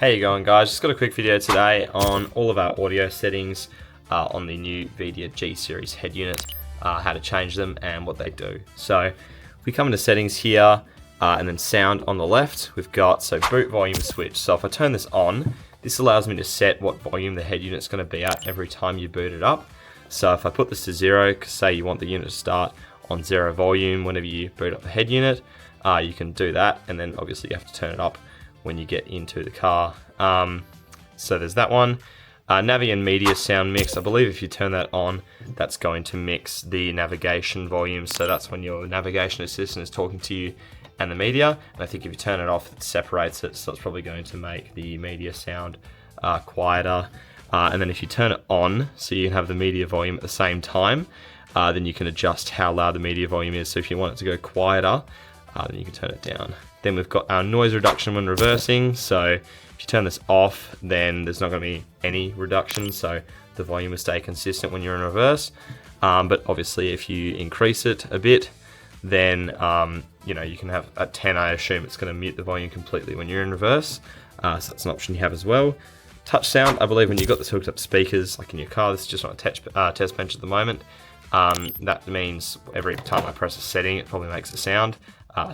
How you going, guys? Just got a quick video today on all of our audio settings on the new Vhedia G series head unit, how to change them and what they do. So if we come into settings here and then sound on the left, we've got boot volume switch. So if I turn this on, this allows me to set what volume the head unit's going to be at every time you boot it up. So if I put this to 0, because say you want the unit to start on 0 volume whenever you boot up the head unit, you can do that, and then obviously you have to turn it up when you get into the car. So there's that one. Navi and media sound mix. I believe if you turn that on, that's going to mix the navigation volume. So that's when your navigation assistant is talking to you and the media. And I think if you turn it off, it separates it. So it's probably going to make the media sound quieter. And then if you turn it on, so you can have the media volume at the same time, then you can adjust how loud the media volume is. So if you want it to go quieter, then you can turn it down. Then we've got our noise reduction when reversing. So if you turn this off, then there's not going to be any reduction. So the volume will stay consistent when you're in reverse. But obviously if you increase it a bit, then you can have at 10, I assume it's going to mute the volume completely when you're in reverse. So that's an option you have as well. Touch sound, I believe when you've got this hooked up to speakers, like in your car, this is just on a test bench at the moment. That means every time I press a setting, it probably makes a sound.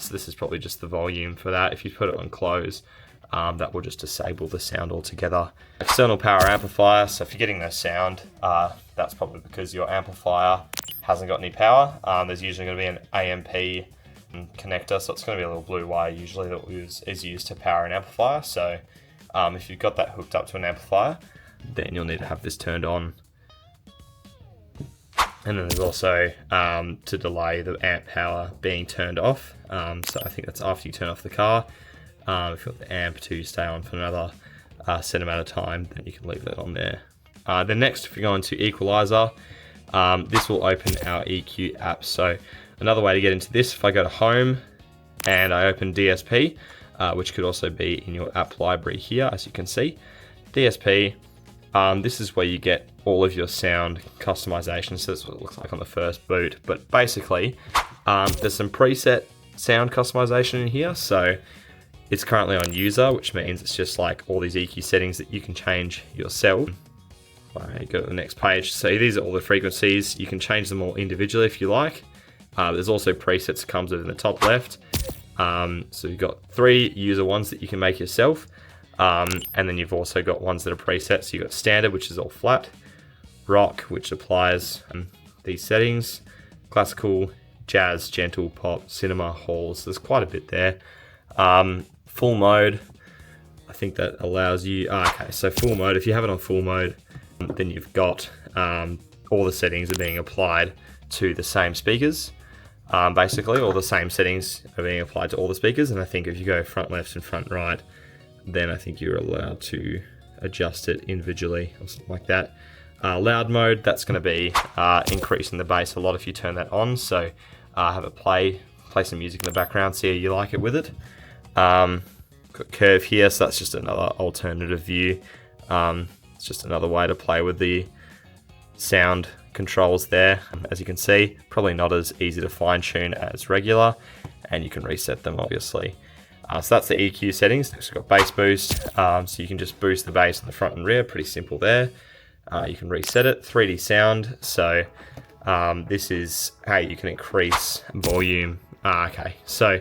So this is probably just the volume for that. If you put it on close, that will just disable the sound altogether. External power amplifier, so if you're getting no sound, that's probably because your amplifier hasn't got any power. There's usually going to be an AMP connector, so it's going to be a little blue wire usually that is used to power an amplifier. So if you've got that hooked up to an amplifier, then you'll need to have this turned on. And then there's also to delay the amp power being turned off. So I think that's after you turn off the car. If you want the amp to stay on for another set amount of time, then you can leave that on there. Then next, if you go into Equalizer, this will open our EQ app. So another way to get into this, if I go to Home and I open DSP, which could also be in your app library here, as you can see. DSP, this is where you get all of your sound customization. So that's what it looks like on the first boot. But basically, there's some preset sound customization in here. So it's currently on user, which means it's just like all these EQ settings that you can change yourself. I go to the next page. So these are all the frequencies. You can change them all individually if you like. There's also presets that comes in the top left. So you've got 3 user ones that you can make yourself. And then you've also got ones that are preset. So you've got standard, which is all flat. Rock, which applies these settings. Classical, jazz, gentle, pop, cinema, halls. There's quite a bit there. Full mode, I think that allows you... okay, so full mode, if you have it on full mode, then you've got all the settings are being applied to the same speakers. Basically, all the same settings are being applied to all the speakers. And I think if you go front left and front right, then I think you're allowed to adjust it individually or something like that. Loud mode, that's going to be increasing the bass a lot if you turn that on. So have it play some music in the background, see how you like it with it. Got curve here, so that's just another alternative view. It's just another way to play with the sound controls there. As you can see, probably not as easy to fine tune as regular, and you can reset them obviously. So that's the EQ settings. Next we've got bass boost, so you can just boost the bass in the front and rear, pretty simple there. You can reset it. 3D sound, so this is how you can increase volume. Okay, so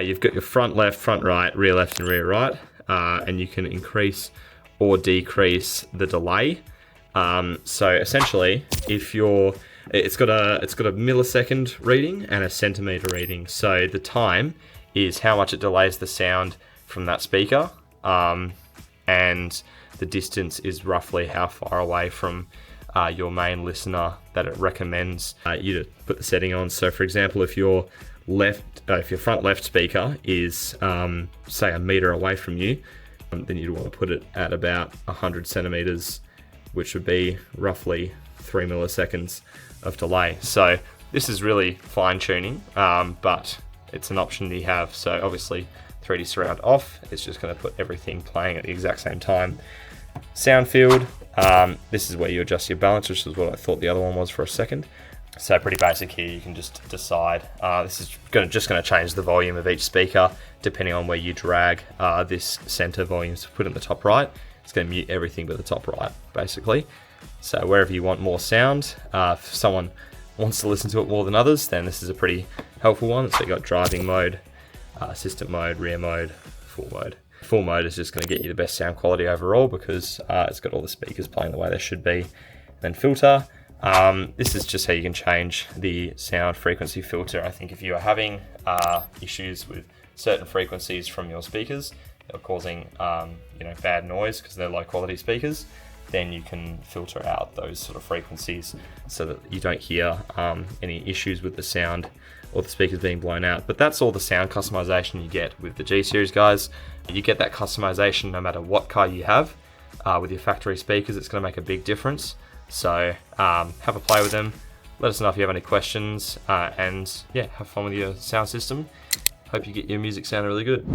you've got your front left, front right, rear left and rear right, and you can increase or decrease the delay. So essentially, if it's got a millisecond reading and a centimeter reading. So the time is how much it delays the sound from that speaker, and the distance is roughly how far away from your main listener that it recommends you to put the setting on. So for example, if your front left speaker is say a meter away from you, then you'd want to put it at about 100 centimeters, which would be roughly 3 milliseconds of delay. So this is really fine tuning, but it's an option that you have. So obviously 3D surround off, it's just going to put everything playing at the exact same time. Sound field, this is where you adjust your balance, which is what I thought the other one was for a second. So pretty basic here, you can just decide. This is just going to change the volume of each speaker depending on where you drag this center volume to put in the top right. It's going to mute everything but the top right, basically. So wherever you want more sound, if someone wants to listen to it more than others, then this is a pretty helpful one. So you've got driving mode, assistant mode, rear mode, full mode. Full mode is just going to get you the best sound quality overall because it's got all the speakers playing the way they should be. And then filter. This is just how you can change the sound frequency filter. I think if you are having issues with certain frequencies from your speakers that are causing bad noise because they're low quality speakers, then you can filter out those sort of frequencies so that you don't hear any issues with the sound or the speakers being blown out. But that's all the sound customization you get with the G Series, guys. You get that customization no matter what car you have. With your factory speakers, it's going to make a big difference. So have a play with them. Let us know if you have any questions, and yeah, have fun with your sound system. Hope you get your music sounding really good.